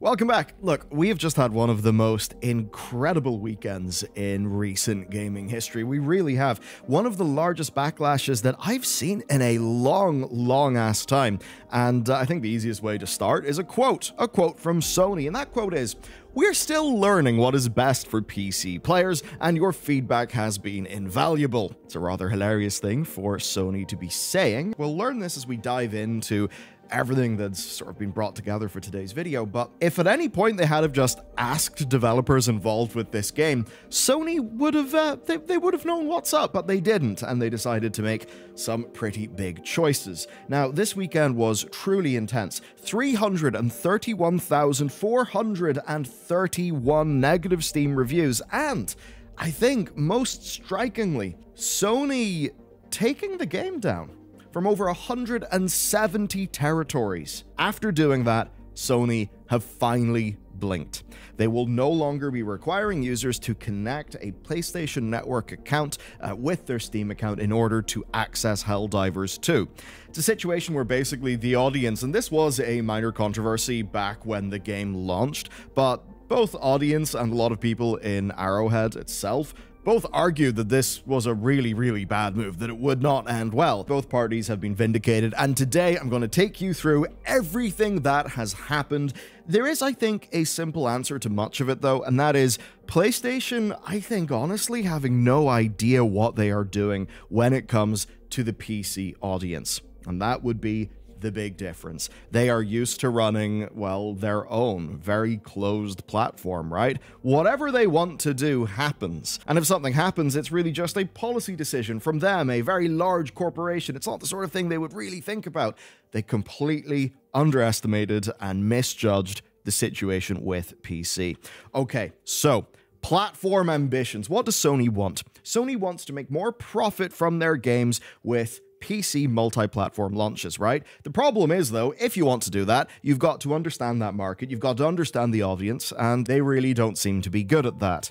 Welcome back. Look, we have just had one of the most incredible weekends in recent gaming history. We really have. One of the largest backlashes that I've seen in a long ass time. And I think the easiest way to start is a quote from Sony. And that quote is, "We're still learning what is best for PC players, and your feedback has been invaluable." It's a rather hilarious thing for Sony to be saying. We'll learn this as we dive into everything that's sort of been brought together for today's video, but if at any point they had have just asked developers involved with this game, Sony would have, they would have known what's up, but they didn't, and they decided to make some pretty big choices. Now, this weekend was truly intense. 331,431 negative Steam reviews, and I think most strikingly, Sony taking the game down from over 170 territories. After doing that, Sony have finally blinked. They will no longer be requiring users to connect a PlayStation Network account with their Steam account in order to access Helldivers 2. It's a situation where basically the audience, and this was a minor controversy back when the game launched, but both audience and a lot of people in Arrowhead itself both argued that this was a really bad move, that it would not end well. Both parties have been vindicated, and today I'm going to take you through everything that has happened. There is, I think, a simple answer to much of it, though, and that is PlayStation, I think, honestly, having no idea what they are doing when it comes to the PC audience. And that would be the big difference. They are used to running, well, their own very closed platform, right? Whatever they want to do happens. And if something happens, it's really just a policy decision from them, a very large corporation. It's not the sort of thing they would really think about. They completely underestimated and misjudged the situation with PC. Okay, so platform ambitions. What does Sony want? Sony wants to make more profit from their games with PC multi-platform launches, right? The problem is, though, if you want to do that, you've got to understand that market, you've got to understand the audience, and they really don't seem to be good at that.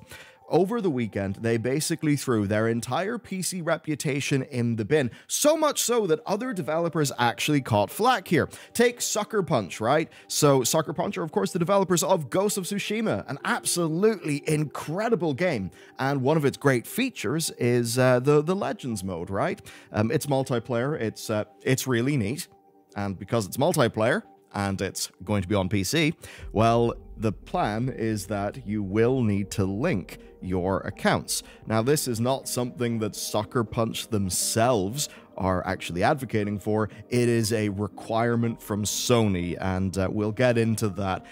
Over the weekend, they basically threw their entire PC reputation in the bin, so much so that other developers actually caught flack here. Take Sucker Punch, right? So Sucker Punch are, of course, the developers of Ghost of Tsushima, an absolutely incredible game, and one of its great features is the Legends mode, right? It's multiplayer, it's really neat, and because it's multiplayer, and it's going to be on PC, well, the plan is that you will need to link your accounts. Now, this is not something that Sucker Punch themselves are actually advocating for. It is a requirement from Sony, and we'll get into that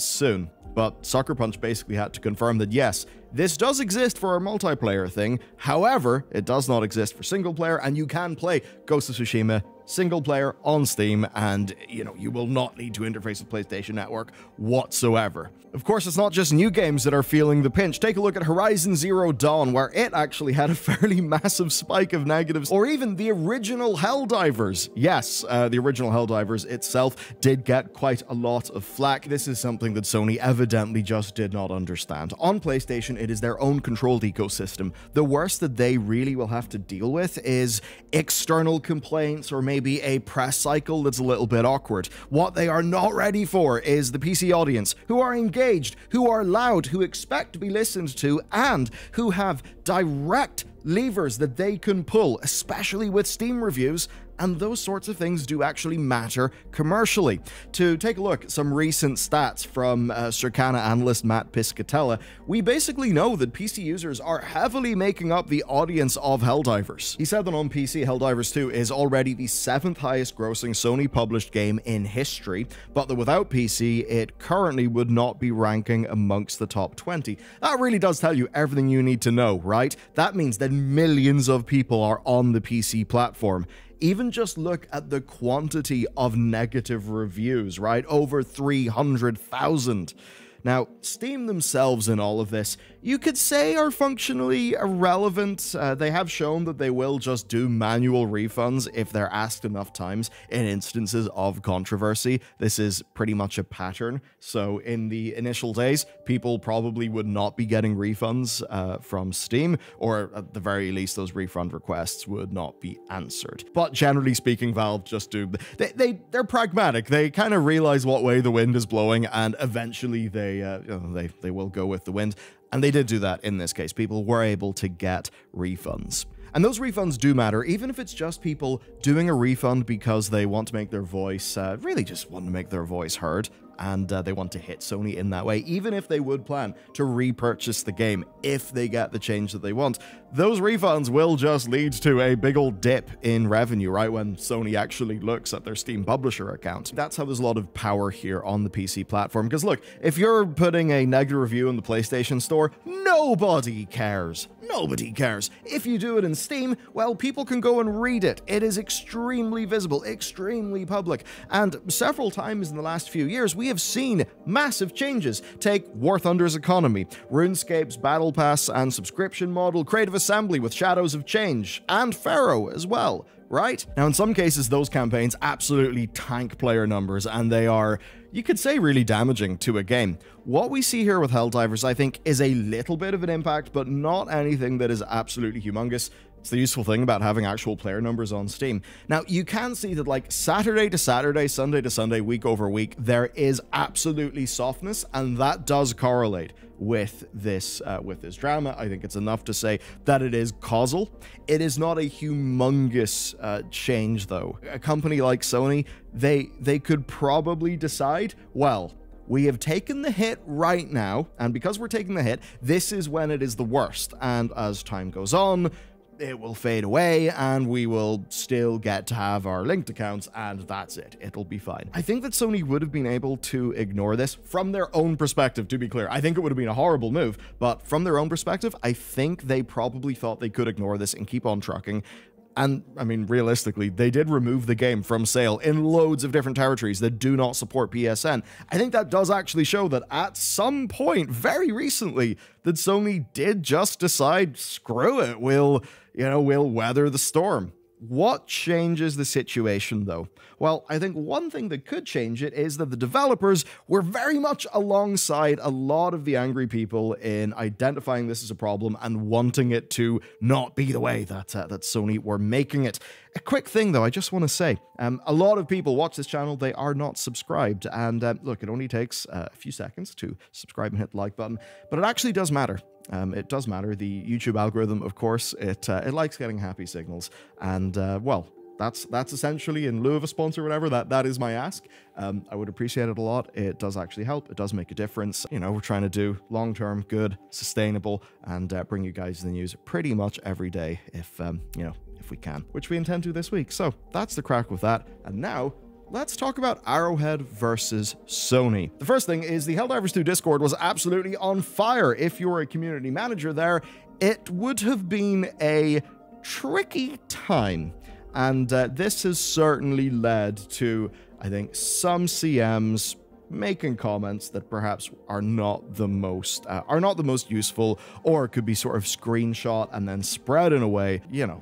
soon. But Sucker Punch basically had to confirm that, yes, this does exist for a multiplayer thing. However, it does not exist for single player, and you can play Ghost of Tsushima single player on Steam, and you will not need to interface with PlayStation Network whatsoever. Of course, it's not just new games that are feeling the pinch. Take a look at Horizon Zero Dawn, where it actually had a fairly massive spike of negatives, or even the original Helldivers. Yes, the original Helldivers itself did get quite a lot of flack. This is something that Sony evidently just did not understand. On PlayStation, it is their own controlled ecosystem. The worst that they really will have to deal with is external complaints, or maybe a press cycle that's a little bit awkward. What they are not ready for is the PC audience, who are engaged, who are loud, who expect to be listened to, and who have direct levers that they can pull, especially with Steam reviews, and those sorts of things do actually matter commercially. To take a look at some recent stats from Circana analyst Matt Piscatella, we basically know that PC users are heavily making up the audience of Helldivers. He said that on PC, Helldivers 2 is already the 7th highest grossing Sony published game in history, but that without PC, it currently would not be ranking amongst the top 20. That really does tell you everything you need to know, right? That means that millions of people are on the PC platform. Even just look at the quantity of negative reviews, right? Over 300,000. Now, Steam themselves in all of this, you could say are functionally irrelevant. They have shown that they will just do manual refunds if they're asked enough times in instances of controversy. This is pretty much a pattern. So in the initial days, people probably would not be getting refunds from Steam, or at the very least, those refund requests would not be answered. But generally speaking, Valve just do... They're pragmatic. They kind of realize what way the wind is blowing, and eventually they will go with the wind. And they did do that in this case. People were able to get refunds. And those refunds do matter, even if it's just people doing a refund because they want to make their voice, really just want to make their voice heard, and they want to hit Sony in that way, even if they would plan to repurchase the game if they get the change that they want. Those refunds will just lead to a big old dip in revenue, right, when Sony actually looks at their Steam publisher account. That's how there's a lot of power here on the PC platform, because look, if you're putting a negative review in the PlayStation Store, nobody cares. Nobody cares. If you do it in Steam, well, people can go and read it. It is extremely visible, extremely public, and several times in the last few years, we have seen massive changes. Take War Thunder's economy, RuneScape's Battle Pass and subscription model, Creative Assembly with Shadows of Change, and Pharaoh as well, right? Now, in some cases, those campaigns absolutely tank player numbers, and they are, you could say, really damaging to a game. What we see here with Helldivers, I think, is a little bit of an impact, but not anything that is absolutely humongous. It's the useful thing about having actual player numbers on Steam. Now, you can see that, like, Saturday to Saturday, Sunday to Sunday, week over week, there is absolutely softness, and that does correlate with this drama. I think it's enough to say that it is causal. It is not a humongous change, though. A company like Sony, they could probably decide, well, we have taken the hit right now, and because we're taking the hit, this is when it is the worst, and as time goes on, it will fade away, and we will still get to have our linked accounts, and that's it. It'll be fine. I think that Sony would have been able to ignore this from their own perspective, to be clear. I think it would have been a horrible move, but from their own perspective, I think they probably thought they could ignore this and keep on trucking. And, I mean, realistically, they did remove the game from sale in loads of different territories that do not support PSN. I think that does actually show that at some point, very recently, that Sony did just decide, screw it, we'll weather the storm. What changes the situation, though? Well, I think one thing that could change it is that the developers were very much alongside a lot of the angry people in identifying this as a problem and wanting it to not be the way that Sony were making it. A quick thing, though, I just want to say, a lot of people watch this channel, they are not subscribed, and look, it only takes a few seconds to subscribe and hit the like button, but it actually does matter. It does matter. The YouTube algorithm, of course, it likes getting happy signals, and well, that's essentially, in lieu of a sponsor or whatever, that is my ask. I would appreciate it a lot. It does actually help. It does make a difference. You know, we're trying to do long-term, good, sustainable, and bring you guys the news pretty much every day if if we can, which we intend to this week. So that's the crack with that. And now, let's talk about Arrowhead versus Sony. The first thing is the Helldivers 2 Discord was absolutely on fire. If you're a community manager there, it would have been a tricky time. And this has certainly led to, I think, some CMs making comments that perhaps are not the most useful, or could be sort of screenshot and then spread in a way,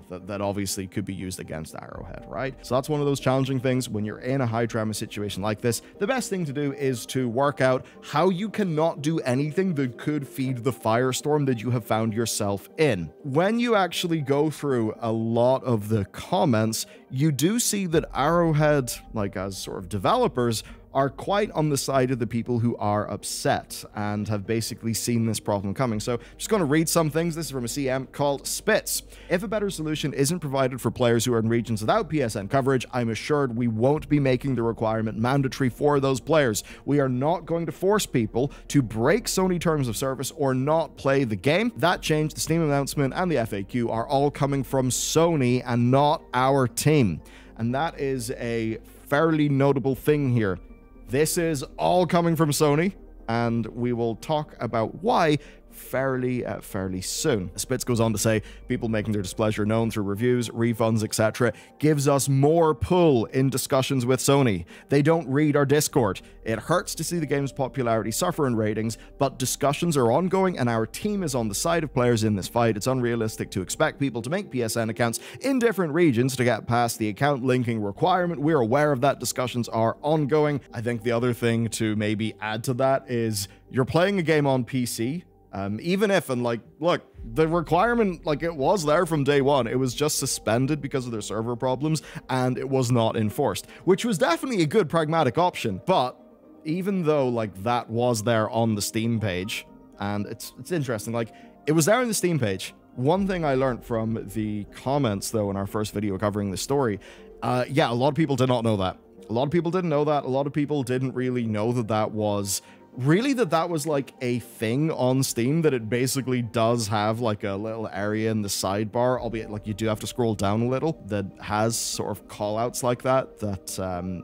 that obviously could be used against Arrowhead, right? So that's one of those challenging things when you're in a high drama situation like this. The best thing to do is to work out how you cannot do anything that could feed the firestorm that you have found yourself in. When you actually go through a lot of the comments, you do see that Arrowhead, like as sort of developers, are quite on the side of the people who are upset and have basically seen this problem coming. So I'm just going to read some things. This is from a CM called Spitz. If a better solution isn't provided for players who are in regions without PSN coverage, I'm assured we won't be making the requirement mandatory for those players. We are not going to force people to break Sony terms of service or not play the game. That change, the Steam announcement, and the FAQ are all coming from Sony and not our team. And that is a fairly notable thing here. This is all coming from Sony, and we will talk about why fairly soon. Spitz goes on to say, people making their displeasure known through reviews, refunds, etc. gives us more pull in discussions with Sony. They don't read our Discord. It hurts to see the game's popularity suffer in ratings, but discussions are ongoing and our team is on the side of players in this fight. It's unrealistic to expect people to make PSN accounts in different regions to get past the account linking requirement. We're aware of that. Discussions are ongoing. I think the other thing to maybe add to that is you're playing a game on PC. Even if, and like, look, the requirement, like, it was there from day one. It was just suspended because of their server problems, and it was not enforced, which was definitely a good pragmatic option. But even though, like, that was there on the Steam page, and it's interesting, like, it was there on the Steam page. One thing I learned from the comments, though, in our first video covering this story, yeah, a lot of people did not know that. A lot of people didn't know that. A lot of people didn't really know that that was like a thing on Steam, that it basically does have like a little area in the sidebar, albeit like you do have to scroll down a little, that has sort of call-outs like that,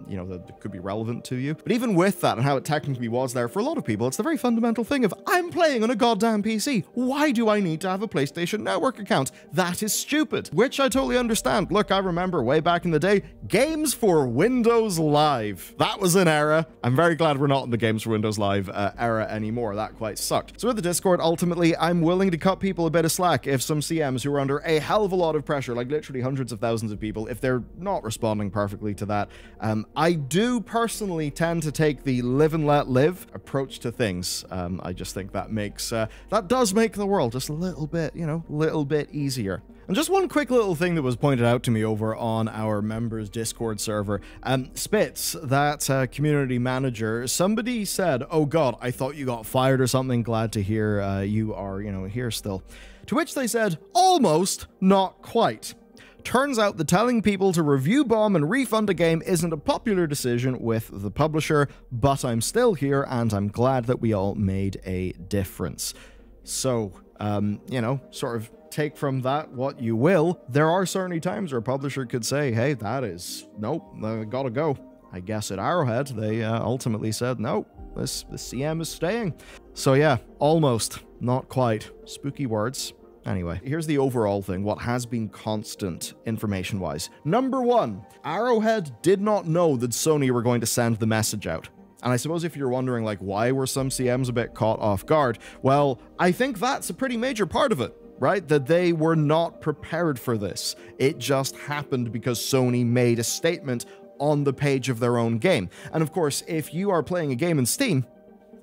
you know, that could be relevant to you. But even with that and how it technically was there for a lot of people, it's the very fundamental thing of, I'm playing on a goddamn PC. Why do I need to have a PlayStation Network account? That is stupid. Which I totally understand. Look, I remember way back in the day, Games for Windows Live. That was an era. I'm very glad we're not in the Games for Windows Live era anymore. That quite sucked. So with the Discord, ultimately, I'm willing to cut people a bit of slack if some CMs who are under a hell of a lot of pressure, like literally hundreds of thousands of people, if they're not responding perfectly to that. I do personally tend to take the live and let live approach to things. I just think that makes, that does make the world just a little bit, you know, little bit easier. And just one quick little thing that was pointed out to me over on our members Discord server. Spitz, that community manager, somebody said, oh god, I thought you got fired or something. Glad to hear you are, you know, here still. To which they said, almost, not quite. Turns out that telling people to review bomb and refund a game isn't a popular decision with the publisher, but I'm still here and I'm glad that we all made a difference. So, you know, sort of take from that what you will. There are certainly times where a publisher could say, hey, that is, nope, gotta go. I guess at Arrowhead, they ultimately said, no, the CM is staying. So yeah, almost, not quite. Spooky words. Anyway, here's the overall thing, what has been constant information-wise. Number one, Arrowhead did not know that Sony were going to send the message out. And I suppose if you're wondering, like, why were some CMs a bit caught off guard? Well, I think that's a pretty major part of it, right? That they were not prepared for this. It just happened because Sony made a statement on the page of their own game. And of course, if you are playing a game in Steam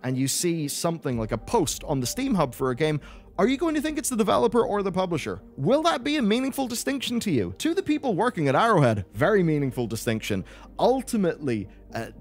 and you see something like a post on the Steam Hub for a game, are you going to think it's the developer or the publisher? Will that be a meaningful distinction to you? To the people working at Arrowhead, very meaningful distinction. Ultimately,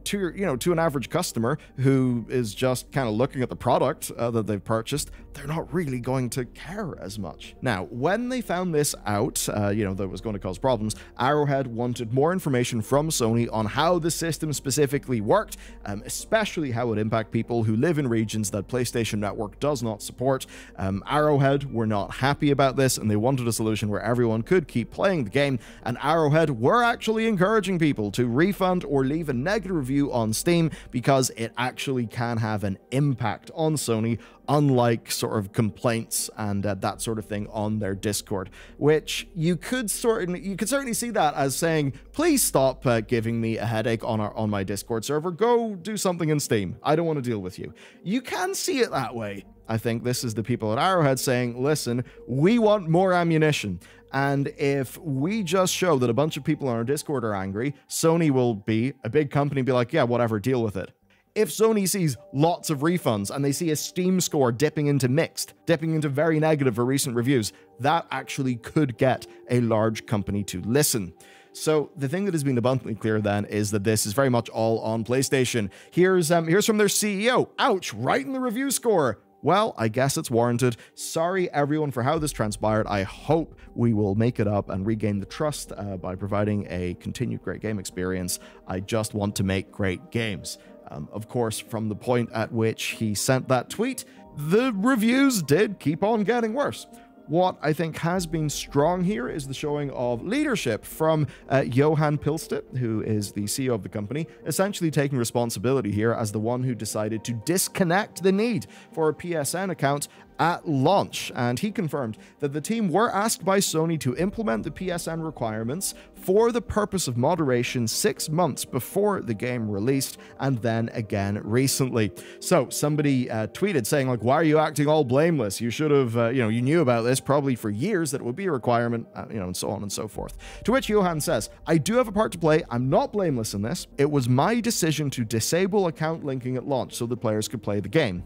to an average customer who is just kind of looking at the product that they've purchased, they're not really going to care as much. Now, when they found this out, that was going to cause problems, Arrowhead wanted more information from Sony on how the system specifically worked, especially how it would impact people who live in regions that PlayStation Network does not support. Arrowhead were not happy about this, and they wanted a solution where everyone could keep playing the game, and Arrowhead were actually encouraging people to refund or leave a negative review on Steam because it actually can have an impact on Sony, unlike sort of complaints and that sort of thing on their Discord, which you could certainly see that as saying, please stop giving me a headache on my Discord server, go do something in Steam, I don't want to deal with you. You can see it that way. I think this is the people at Arrowhead saying, listen, we want more ammunition. And if we just show that a bunch of people on our Discord are angry, Sony will be a big company, be like, yeah, whatever, deal with it. If Sony sees lots of refunds and they see a Steam score dipping into mixed, dipping into very negative for recent reviews, that actually could get a large company to listen. So the thing that has been abundantly clear then is that this is very much all on PlayStation. Here's from their CEO. Ouch, right in the review score. Well, I guess it's warranted. Sorry, everyone, for how this transpired. I hope we will make it up and regain the trust by providing a continued great game experience. I just want to make great games. Of course, from the point at which he sent that tweet, the reviews did keep on getting worse. What I think has been strong here is the showing of leadership from Johan Pilstedt, who is the CEO of the company, essentially taking responsibility here as the one who decided to disconnect the need for a PSN account at launch, and he confirmed that the team were asked by Sony to implement the PSN requirements for the purpose of moderation 6 months before the game released, and then again recently. So somebody tweeted saying, like, why are you acting all blameless? You should have, you knew about this probably for years that it would be a requirement, and so on and so forth. To which Johan says, I do have a part to play. I'm not blameless in this. It was my decision to disable account linking at launch so the players could play the game.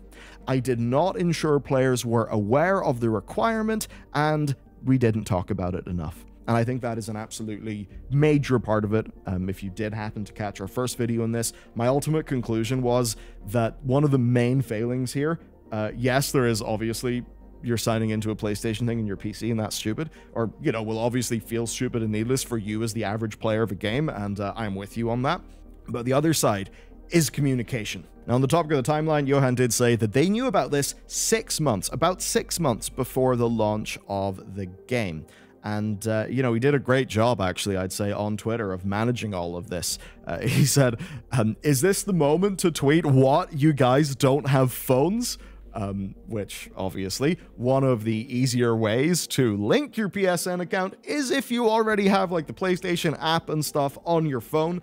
I did not ensure players were aware of the requirement, and we didn't talk about it enough. And I think that is an absolutely major part of it. If you did happen to catch our first video on this, my ultimate conclusion was that one of the main failings here, yes, there is obviously you're signing into a PlayStation thing in your PC, and that's stupid, or, will obviously feel stupid and needless for you as the average player of a game, and I'm with you on that. But the other side is communication. Now, on the topic of the timeline, Johan did say that they knew about this about 6 months before the launch of the game. And, he did a great job, actually, I'd say, on Twitter of managing all of this. He said, is this the moment to tweet, what, you guys don't have phones? Which, obviously, one of the easier ways to link your PSN account is if you already have, like, the PlayStation app and stuff on your phone.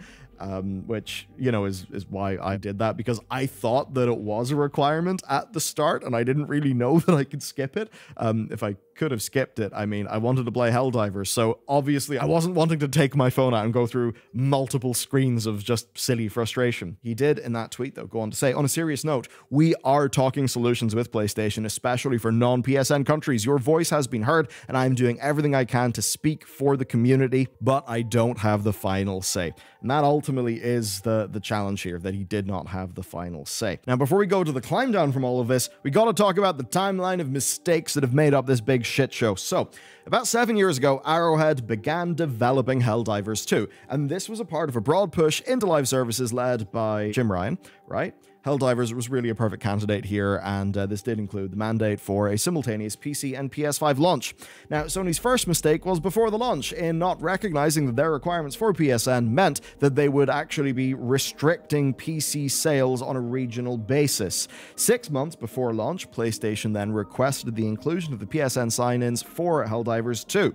Which, is why I did that, because I thought that it was a requirement at the start, and I didn't really know that I could skip it. If I could have skipped it, I wanted to play Helldivers, so obviously I wasn't wanting to take my phone out and go through multiple screens of just silly frustration. He did, in that tweet, though, go on to say, on a serious note, we are talking solutions with PlayStation, especially for non-PSN countries. Your voice has been heard, and I'm doing everything I can to speak for the community, but I don't have the final say. And that ultimately is the challenge here, that he did not have the final say. Now, before we go to the climb down from all of this, we got to talk about the timeline of mistakes that have made up this big shit show. So, about 7 years ago, Arrowhead began developing Helldivers 2, and this was a part of a broad push into live services led by Jim Ryan, right? Helldivers was really a perfect candidate here, and this did include the mandate for a simultaneous PC and PS5 launch. Now, Sony's first mistake was before the launch, in not recognizing that their requirements for PSN meant that they would actually be restricting PC sales on a regional basis. 6 months before launch, PlayStation then requested the inclusion of the PSN sign-ins for Helldivers 2.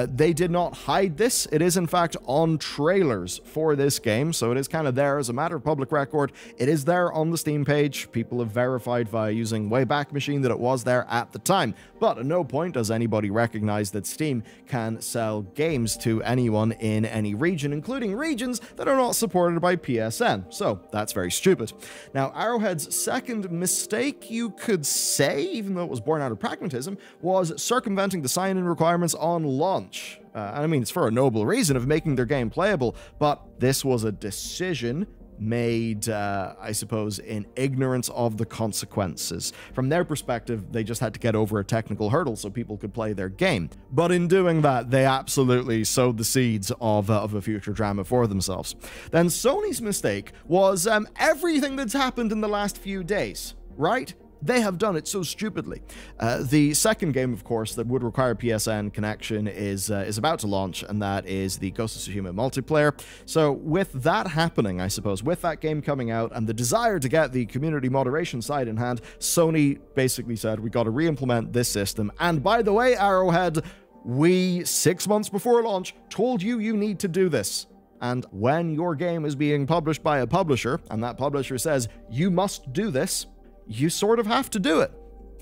They did not hide this. It is, in fact, on trailers for this game, so it is kind of there as a matter of public record. It is there on the Steam page. People have verified via using Wayback Machine that it was there at the time, but at no point does anybody recognize that Steam can sell games to anyone in any region, including regions that are not supported by PSN, so that's very stupid. Now, Arrowhead's second mistake, you could say, even though it was born out of pragmatism, was circumventing the sign-in requirements on launch. It's for a noble reason of making their game playable, but this was a decision made, I suppose, in ignorance of the consequences. From their perspective, they just had to get over a technical hurdle so people could play their game. But in doing that, they absolutely sowed the seeds of a future drama for themselves. Then Sony's mistake was everything that's happened in the last few days, right? They have done it so stupidly. The second game, of course, that would require PSN connection is about to launch, and that is the Ghost of Tsushima multiplayer. So with that happening, I suppose, with that game coming out and the desire to get the community moderation side in hand, Sony basically said, we got to re-implement this system. And by the way, Arrowhead, we, 6 months before launch, told you need to do this. And when your game is being published by a publisher, and that publisher says, you must do this, you sort of have to do it.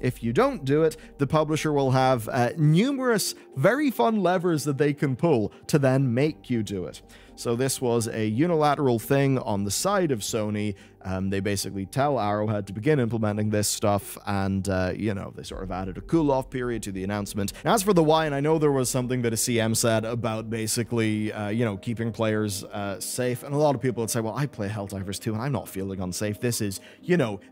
If you don't do it, the publisher will have numerous very fun levers that they can pull to then make you do it. So this was a unilateral thing on the side of Sony. They basically tell Arrowhead to begin implementing this stuff, and, they sort of added a cool-off period to the announcement. As for the why, and I know there was something that a CM said about basically, keeping players safe, and a lot of people would say, well, I play Helldivers 2, and I'm not feeling unsafe. This is,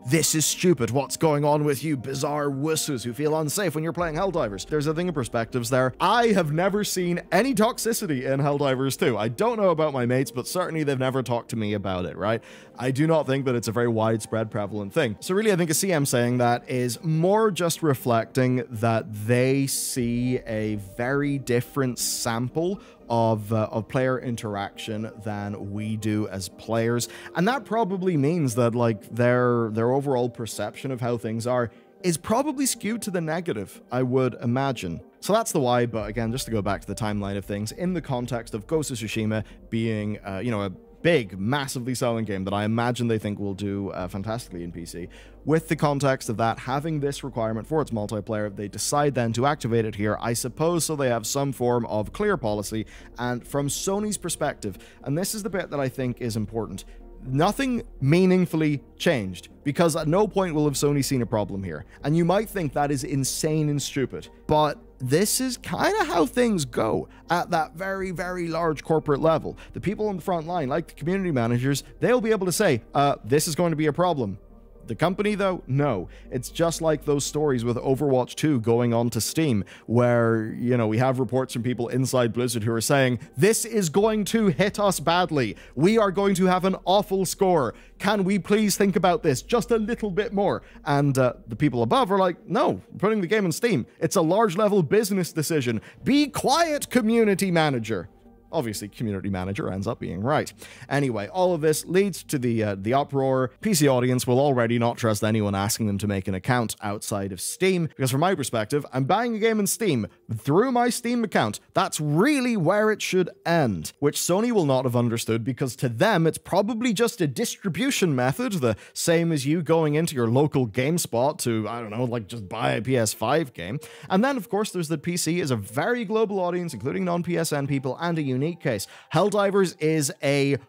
this is stupid. What's going on with you bizarre wusses who feel unsafe when you're playing Helldivers? There's a thing of perspectives there. I have never seen any toxicity in Helldivers 2. I don't know about my mates, but certainly they've never talked to me about it, right? I do not think that it's a very widespread, prevalent thing. So really, I think a CM saying that is more just reflecting that they see a very different sample of player interaction than we do as players. And that probably means that, like, their overall perception of how things are is probably skewed to the negative, I would imagine. So that's the why, but again, just to go back to the timeline of things, in the context of Ghost of Tsushima being, a big, massively selling game that I imagine they think will do fantastically in PC. With the context of that having this requirement for its multiplayer, they decide then to activate it here, I suppose, so they have some form of clear policy. And from Sony's perspective, and this is the bit that I think is important, nothing meaningfully changed, because at no point will have Sony seen a problem here. And you might think that is insane and stupid, but this is kind of how things go at that very, very large corporate level. The people on the front line, like the community managers, they'll be able to say, this is going to be a problem. The company, though, no. It's just like those stories with Overwatch 2 going on to Steam, where, we have reports from people inside Blizzard who are saying, this is going to hit us badly. We are going to have an awful score. Can we please think about this just a little bit more? And the people above are like, no, putting the game on Steam. It's a large-level business decision. Be quiet, community manager. Obviously, community manager ends up being right. Anyway, all of this leads to the uproar. PC audience will already not trust anyone asking them to make an account outside of Steam, because from my perspective, I'm buying a game in Steam through my Steam account. That's really where it should end, which Sony will not have understood, because to them, it's probably just a distribution method, the same as you going into your local GameSpot to, I don't know, like just buy a PS5 game. And then, of course, there's the PC is a very global audience, including non-PSN people, and a unique case. Helldivers is an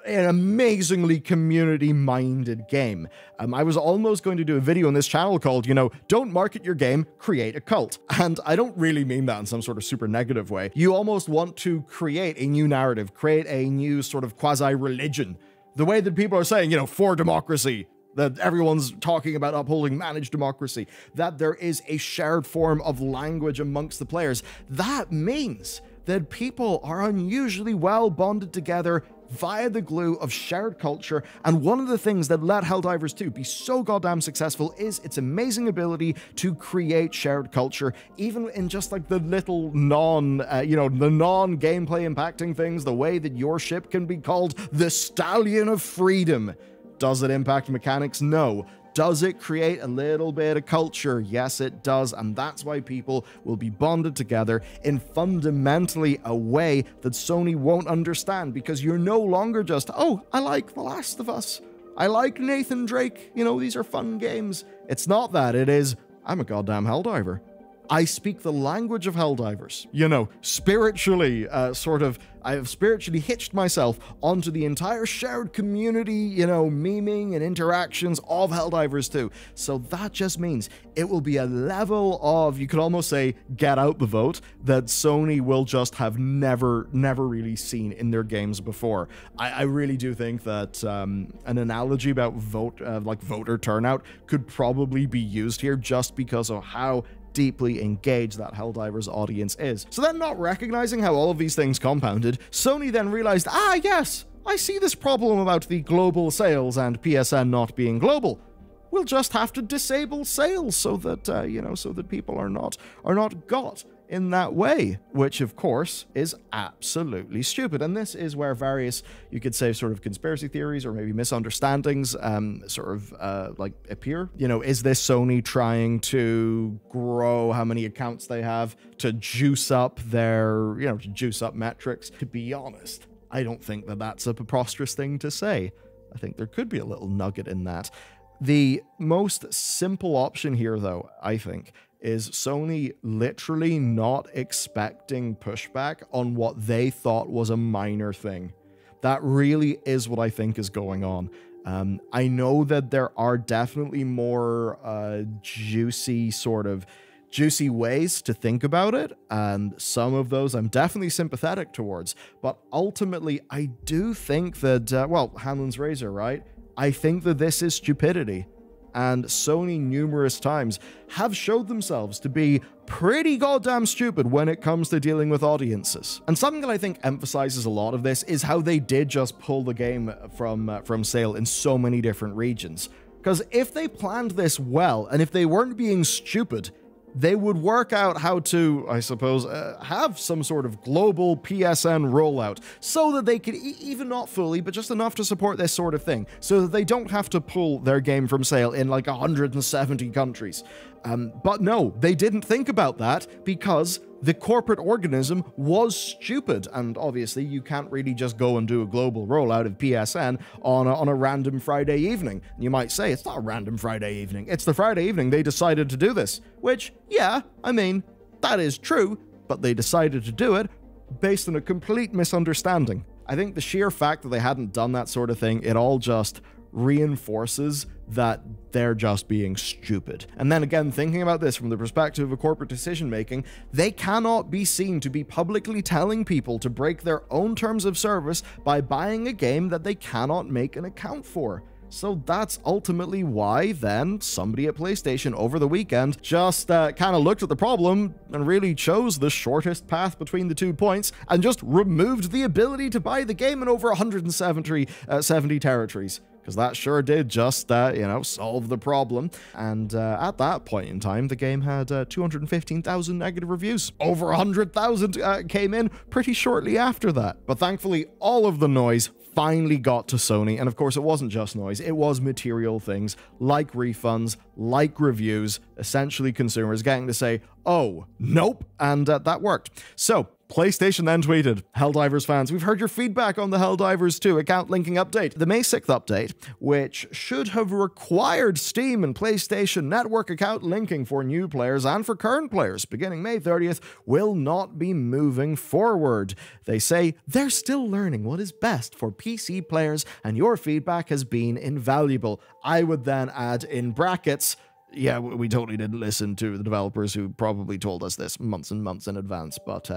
amazingly community-minded game. I was almost going to do a video on this channel called, don't market your game, create a cult. And I don't really mean that in some sort of super negative way. You almost want to create a new narrative, create a new sort of quasi-religion. The way that people are saying, for democracy, that everyone's talking about upholding managed democracy, that there is a shared form of language amongst the players. That means that people are unusually well bonded together via the glue of shared culture, and one of the things that let Helldivers 2 be so goddamn successful is its amazing ability to create shared culture, even in just like the little the non-gameplay impacting things, the way that your ship can be called the Stallion of Freedom. Does it impact mechanics? No. Does it create a little bit of culture? Yes, it does, and that's why people will be bonded together in fundamentally a way that Sony won't understand, because you're no longer just, oh, I like The Last of Us. I like Nathan Drake. These are fun games. It's not that. It is, I'm a goddamn Helldiver. I speak the language of Helldivers. Spiritually, I have spiritually hitched myself onto the entire shared community, memeing and interactions of Helldivers 2. So that just means it will be a level of, you could almost say, get out the vote, that Sony will just have never really seen in their games before. I really do think that an analogy about voter turnout could probably be used here, just because of how deeply engaged that Helldivers audience is. So then, not recognizing how all of these things compounded, Sony then realized, yes, I see this problem about the global sales and PSN not being global. We'll just have to disable sales so that, so that people are not got in that way, which of course is absolutely stupid. And this is where various, you could say, sort of conspiracy theories or maybe misunderstandings appear. Is this Sony trying to grow how many accounts they have to juice up their, to juice up metrics? To be honest, I don't think that that's a preposterous thing to say. I think there could be a little nugget in that. The most simple option here, though, I think, is Sony literally not expecting pushback on what they thought was a minor thing. That really is what I think is going on. I know that there are definitely more juicy ways to think about it, and some of those I'm definitely sympathetic towards, but ultimately I do think that, Hanlon's razor, right? I think that this is stupidity. And Sony numerous times have showed themselves to be pretty goddamn stupid when it comes to dealing with audiences. And something that I think emphasizes a lot of this is how they did just pull the game from sale in so many different regions. Because if they planned this well, and if they weren't being stupid, they would work out how to, I suppose, have some sort of global PSN rollout so that they could, even not fully, but just enough to support this sort of thing, so that they don't have to pull their game from sale in like 170 countries. But no, they didn't think about that because the corporate organism was stupid, and obviously you can't really just go and do a global rollout of PSN on a random Friday evening. You might say, it's not a random Friday evening, it's the Friday evening they decided to do this, which, yeah, I mean, that is true, but they decided to do it based on a complete misunderstanding. I think the sheer fact that they hadn't done that sort of thing, it all just reinforces that they're just being stupid. And then again, thinking about this from the perspective of corporate decision making, they cannot be seen to be publicly telling people to break their own terms of service by buying a game that they cannot make an account for. So that's ultimately why then somebody at PlayStation over the weekend just kind of looked at the problem and really chose the shortest path between the 2 points and just removed the ability to buy the game in over 170 territories. Because that sure did just, solve the problem. And at that point in time, the game had 215,000 negative reviews. Over 100,000 came in pretty shortly after that. But thankfully, all of the noise finally got to Sony. And of course, it wasn't just noise. It was material things like refunds, like reviews, essentially consumers getting to say, oh, nope. And that worked. So PlayStation then tweeted, Helldivers fans, we've heard your feedback on the Helldivers 2 account linking update. The May 6th update, which should have required Steam and PlayStation Network account linking for new players and for current players beginning May 30th, will not be moving forward. They say they're still learning what is best for PC players and your feedback has been invaluable. I would then add in brackets, yeah, we totally didn't listen to the developers who probably told us this months and months in advance, but,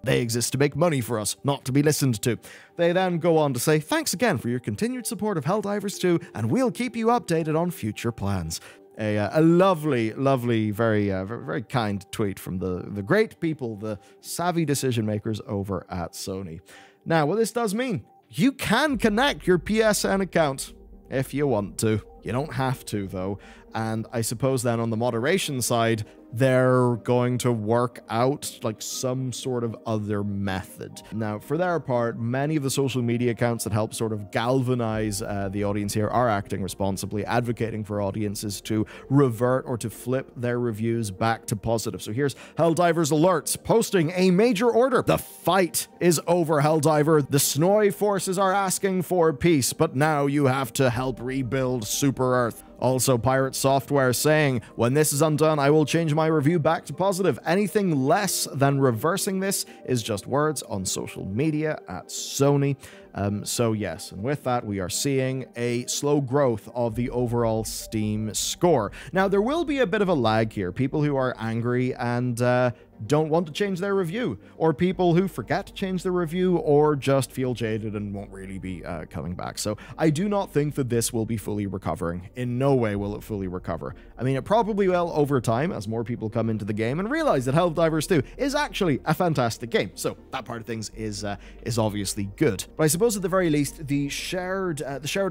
they exist to make money for us, not to be listened to. They then go on to say, thanks again for your continued support of Helldivers 2, and we'll keep you updated on future plans. A lovely, lovely, very, very kind tweet from the great people, the savvy decision makers over at Sony. Now, what this does mean, you can connect your PSN account if you want to. You don't have to, though. And I suppose then on the moderation side, they're going to work out like some sort of other method. Now, for their part, many of the social media accounts that help sort of galvanize the audience here are acting responsibly, advocating for audiences to revert or to flip their reviews back to positive. So here's Helldivers Alerts posting a major order. The fight is over, Helldiver. The Snowy forces are asking for peace, but now you have to help rebuild Super Earth. Also, Pirate Software saying, when this is undone, I will change my review back to positive. Anything less than reversing this is just words on social media at Sony. So yes, and with that, we are seeing a slow growth of the overall Steam score. Now, there will be a bit of a lag here. People who are angry and don't want to change their review, or people who forget to change their review, or just feel jaded and won't really be coming back. So I do not think that this will be fully recovering. In no way will it fully recover. I mean, it probably will over time as more people come into the game and realize that Helldivers 2 is actually a fantastic game. So that part of things is obviously good. But I suppose at the very least, the shared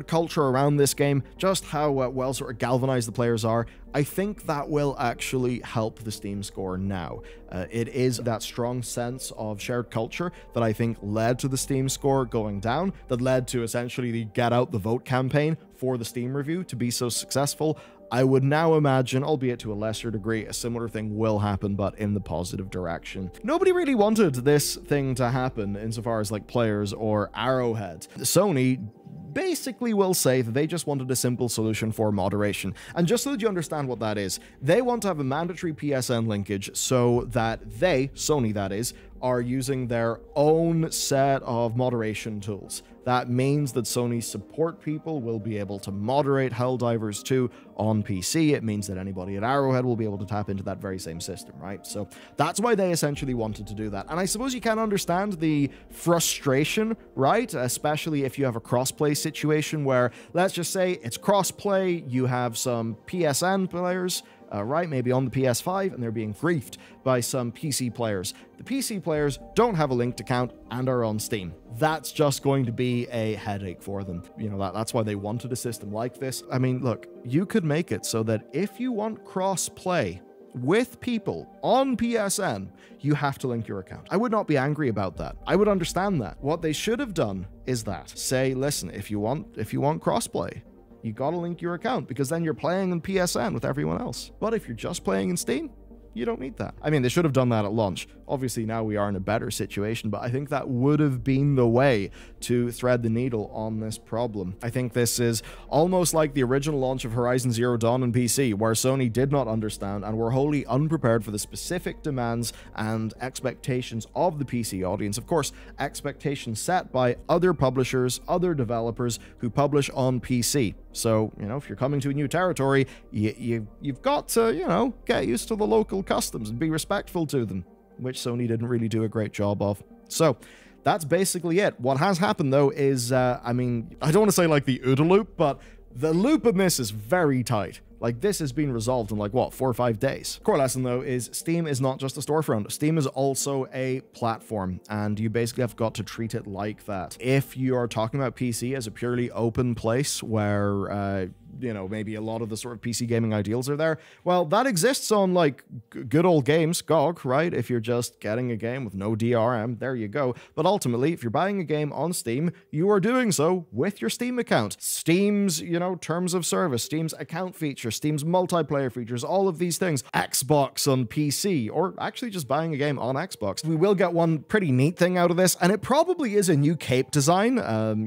culture around this game, just how well sort of galvanized the players are, I think that will actually help the Steam score now. It is that strong sense of shared culture that I think led to the Steam score going down, that led to essentially the Get Out the Vote campaign for the Steam review to be so successful. I would now imagine, albeit to a lesser degree, a similar thing will happen, but in the positive direction. Nobody really wanted this thing to happen insofar as like players or Arrowhead. Sony basically will say that they just wanted a simple solution for moderation. And just so that you understand what that is, they want to have a mandatory PSN linkage so that they, Sony that is, are using their own set of moderation tools. That means that Sony support people will be able to moderate Helldivers 2 on PC. It means that anybody at Arrowhead will be able to tap into that very same system, right? So that's why they essentially wanted to do that. And I suppose you can understand the frustration, right? Especially if you have a crossplay situation where, let's just say it's crossplay, you have some PSN players, right, maybe on the PS5, and they're being griefed by some PC players. The PC players don't have a linked account and are on Steam. That's just going to be a headache for them. You know, that's why they wanted a system like this. I mean, look, you could make it so that if you want cross-play with people on PSN, you have to link your account. I would not be angry about that. I would understand that. What they should have done is that. Say, listen, if you want crossplay, you gotta link your account, because then you're playing in PSN with everyone else. But if you're just playing in Steam, you don't need that. I mean, they should have done that at launch. Obviously, now we are in a better situation, but I think that would have been the way to thread the needle on this problem. I think this is almost like the original launch of Horizon Zero Dawn on PC, where Sony did not understand and were wholly unprepared for the specific demands and expectations of the PC audience. Of course, expectations set by other publishers, other developers who publish on PC. So, you know, if you're coming to a new territory, you've got to, you know, get used to the local customs and be respectful to them, which Sony didn't really do a great job of. So that's basically it. What has happened, though, is, I mean, I don't want to say like the OODA loop, but the loop in this is very tight. Like, this has been resolved in, like, what, 4 or 5 days? Core lesson, though, is Steam is not just a storefront. Steam is also a platform, and you basically have got to treat it like that. If you are talking about PC as a purely open place where, you know, maybe a lot of the sort of PC gaming ideals are there, well, that exists on, like, good old games, GOG, right? If you're just getting a game with no DRM, there you go. But ultimately, if you're buying a game on Steam, you are doing so with your Steam account. Steam's, you know, terms of service, Steam's account features, Steam's multiplayer features, all of these things. Xbox on PC, or actually just buying a game on Xbox. We will get one pretty neat thing out of this, and it probably is a new cape design.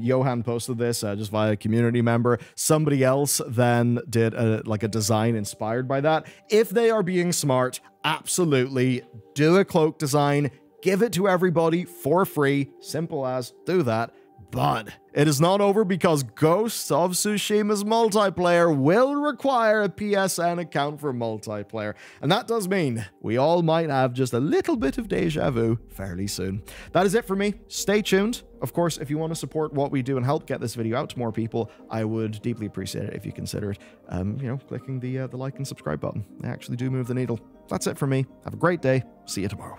Johan posted this just via a community member. Somebody else then did a design inspired by that. If they are being smart, absolutely do a cloak design, give it to everybody for free. Simple as do that. But it is not over, because Ghost of Tsushima's multiplayer will require a PSN account for multiplayer. And that does mean we all might have just a little bit of deja vu fairly soon. That is it for me. Stay tuned. Of course, if you want to support what we do and help get this video out to more people, I would deeply appreciate it if you consider it, you know, clicking the like and subscribe button. They actually do move the needle. That's it for me. Have a great day. See you tomorrow.